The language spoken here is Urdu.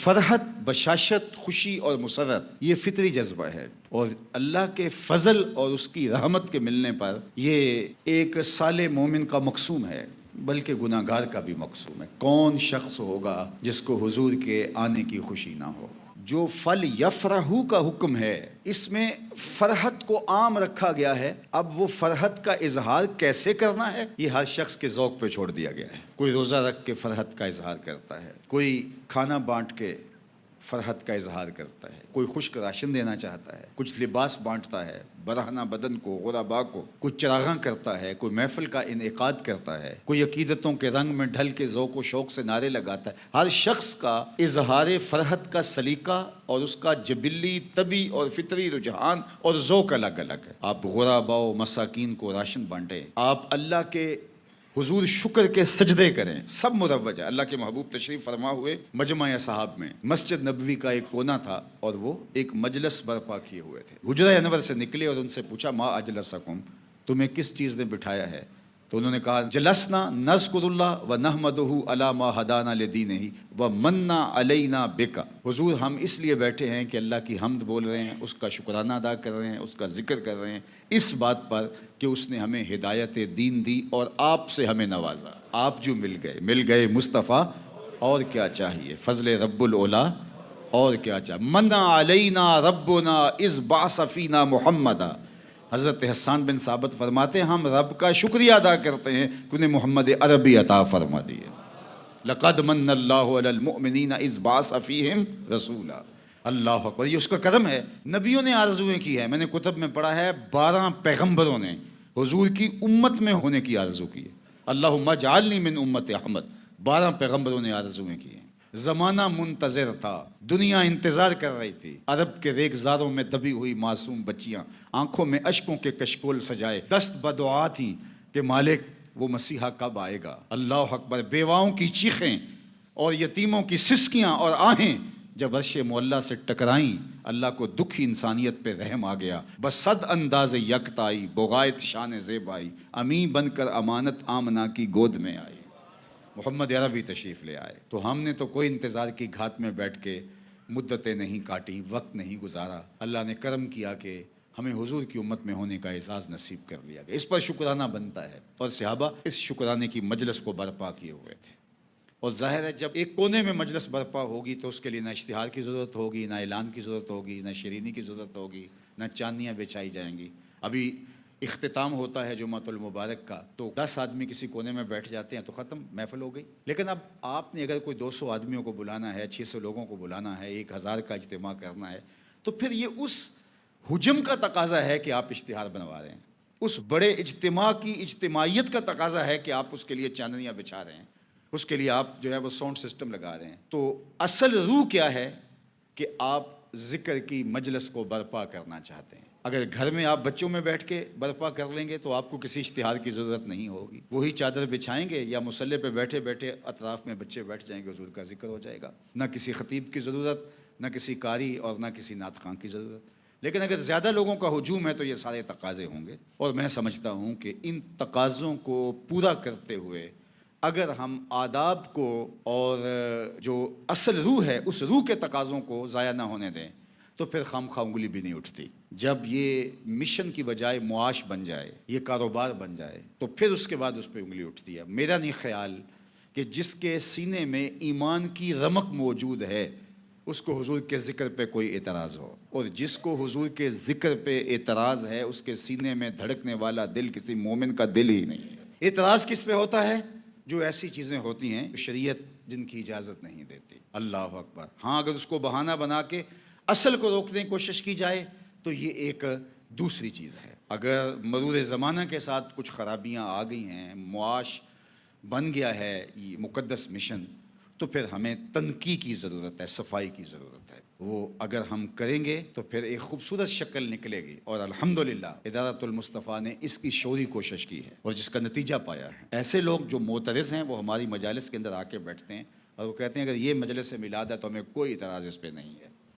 فرحت، بشاشت، خوشی اور مسرت یہ فطری جذبہ ہے، اور اللہ کے فضل اور اس کی رحمت کے ملنے پر یہ ایک صالح مومن کا مقسوم ہے، بلکہ گناہ گار کا بھی مقسوم ہے۔ کون شخص ہوگا جس کو حضور کے آنے کی خوشی نہ ہو؟ جو فل یفرحو کا حکم ہے، اس میں فرحت کو عام رکھا گیا ہے۔ اب وہ فرحت کا اظہار کیسے کرنا ہے یہ ہر شخص کے ذوق پہ چھوڑ دیا گیا ہے۔ کوئی روزہ رکھ کے فرحت کا اظہار کرتا ہے، کوئی کھانا بانٹ کے فرحت کا اظہار کرتا ہے، کوئی خشک راشن دینا چاہتا ہے، کچھ لباس بانٹتا ہے برہنہ بدن کو، غربا کو، کوئی چراغاں کرتا ہے، کوئی محفل کا انعقاد کرتا ہے، کوئی عقیدتوں کے رنگ میں ڈھل کے ذوق و شوق سے نعرے لگاتا ہے۔ ہر شخص کا اظہار فرحت کا سلیقہ اور اس کا جبلی، طبی اور فطری رجحان اور ذوق الگ الگ ہے۔ آپ غربا و مساکین کو راشن بانٹیں، آپ اللہ کے حضور شکر کے سجدے کریں، سب مروج ہے۔ اللہ کے محبوب تشریف فرما ہوئے مجمع صحاب میں مسجد نبوی کا ایک کونا تھا، اور وہ ایک مجلس برپا کیے ہوئے تھے۔ حجرہ انور سے نکلے اور ان سے پوچھا ما اجلسکم، تمہیں کس چیز نے بٹھایا ہے؟ تو انہوں نے کہا جلسنا نذکر اللہ و نحمدہ علی ما ہدانا لدینہ و مننا علینا بک۔ حضور ہم اس لیے بیٹھے ہیں کہ اللہ کی حمد بول رہے ہیں، اس کا شکرانہ ادا کر رہے ہیں، اس کا ذکر کر رہے ہیں، اس بات پر کہ اس نے ہمیں ہدایت دین دی اور آپ سے ہمیں نوازا۔ آپ جو مل گئے مصطفیٰ، اور کیا چاہیے؟ فضل رب العلا، اور کیا چاہیے؟ منع علینا ربنا اذ بعث فینا محمدا۔ حضرت حسان بن ثابت فرماتے ہیں ہم رب کا شکریہ ادا کرتے ہیں کہ انہیں محمد عربی عطا فرما دیے۔ لقد من اللہ علی المؤمنین اذ بعث فیہم رسولا۔ اللہ اکبر، یہ اس کا کرم ہے۔ نبیوں نے آرزویں کی ہے، میں نے کتب میں پڑھا ہے 12 پیغمبروں نے حضور کی امت میں ہونے کی آرزو کی ہے۔ اللہم اجعلنی من امت احمد، 12 پیغمبروں نے آرزویں کی ہیں۔ زمانہ منتظر تھا، دنیا انتظار کر رہی تھی۔ عرب کے ریگزاروں میں دبی ہوئی معصوم بچیاں آنکھوں میں اشکوں کے کشکول سجائے دست بدعا تھیں کہ مالک وہ مسیحا کب آئے گا۔ اللہ اکبر، بیواؤں کی چیخیں اور یتیموں کی سسکیاں اور آہیں جب عرش معلیٰ سے ٹکرائیں، اللہ کو دکھی انسانیت پہ رحم آ گیا۔ بس صد انداز یکتائی بغایت شان زیبائی، امی بن کر امانت آمنہ کی گود میں آئی۔ محمد عربی تشریف لے آئے تو ہم نے تو کوئی انتظار کی گھات میں بیٹھ کے مدتیں نہیں کاٹی، وقت نہیں گزارا۔ اللہ نے کرم کیا کہ ہمیں حضور کی امت میں ہونے کا اعزاز نصیب کر لیا گیا، اس پر شکرانہ بنتا ہے۔ اور صحابہ اس شکرانے کی مجلس کو برپا کیے ہوئے تھے، اور ظاہر ہے جب ایک کونے میں مجلس برپا ہوگی تو اس کے لیے نہ اشتہار کی ضرورت ہوگی، نہ اعلان کی ضرورت ہوگی، نہ شیرینی کی ضرورت ہوگی، نہ چاندنیاں بچھائی جائیں گی۔ ابھی اختتام ہوتا ہے جمعۃ المبارک کا، تو 10 آدمی کسی کونے میں بیٹھ جاتے ہیں تو ختم، محفل ہو گئی۔ لیکن اب آپ نے اگر کوئی 200 آدمیوں کو بلانا ہے، 600 لوگوں کو بلانا ہے، 1000 کا اجتماع کرنا ہے، تو پھر یہ اس حجم کا تقاضا ہے کہ آپ اشتہار بنوا رہے ہیں، اس بڑے اجتماع کی اجتماعیت کا تقاضا ہے کہ آپ اس کے لیے چاندنیاں بچھا رہے ہیں، اس کے لیے آپ جو ہے وہ ساؤنڈ سسٹم لگا رہے ہیں۔ تو اصل روح کیا ہے کہ آپ ذکر کی مجلس کو برپا کرنا چاہتے ہیں۔ اگر گھر میں آپ بچوں میں بیٹھ کے برپا کر لیں گے تو آپ کو کسی اشتہار کی ضرورت نہیں ہوگی، وہی چادر بچھائیں گے یا مصلی پہ بیٹھے بیٹھے اطراف میں بچے بیٹھ جائیں گے، حضور کا ذکر ہو جائے گا۔ نہ کسی خطیب کی ضرورت، نہ کسی قاری اور نہ کسی نعت خواں کی ضرورت۔ لیکن اگر زیادہ لوگوں کا ہجوم ہے تو یہ سارے تقاضے ہوں گے، اور میں سمجھتا ہوں کہ ان تقاضوں کو پورا کرتے ہوئے اگر ہم آداب کو اور جو اصل روح ہے اس روح کے تقاضوں کو ضائع نہ ہونے دیں تو پھر خواہ انگلی بھی نہیں اٹھتی۔ جب یہ مشن کی بجائے معاش بن جائے، یہ کاروبار بن جائے، تو پھر اس کے بعد اس پہ انگلی اٹھتی ہے۔ میرا نہیں خیال کہ جس کے سینے میں ایمان کی رمق موجود ہے اس کو حضور کے ذکر پہ کوئی اعتراض ہو، اور جس کو حضور کے ذکر پہ اعتراض ہے اس کے سینے میں دھڑکنے والا دل کسی مومن کا دل ہی نہیں ہے۔ اعتراض کس پہ ہوتا ہے؟ جو ایسی چیزیں ہوتی ہیں شریعت جن کی اجازت نہیں دیتی۔ اللہ اکبر۔ ہاں، اگر اس کو بہانہ بنا کے اصل کو روکنے کی کوشش کی جائے تو یہ ایک دوسری چیز ہے۔ اگر مرور زمانہ کے ساتھ کچھ خرابیاں آ گئی ہیں، معاش بن گیا ہے یہ مقدس مشن، تو پھر ہمیں تنقیح کی ضرورت ہے، صفائی کی ضرورت ہے۔ وہ اگر ہم کریں گے تو پھر ایک خوبصورت شکل نکلے گی، اور الحمدللہ ادارۃ المصطفیٰ نے اس کی شعوری کوشش کی ہے اور جس کا نتیجہ پایا ہے۔ ایسے لوگ جو معترض ہیں وہ ہماری مجالس کے اندر آ کے بیٹھتے ہیں اور وہ کہتے ہیں اگر یہ مجلس میلاد ہے تو ہمیں کوئی اعتراض اس پہ نہیں ہے۔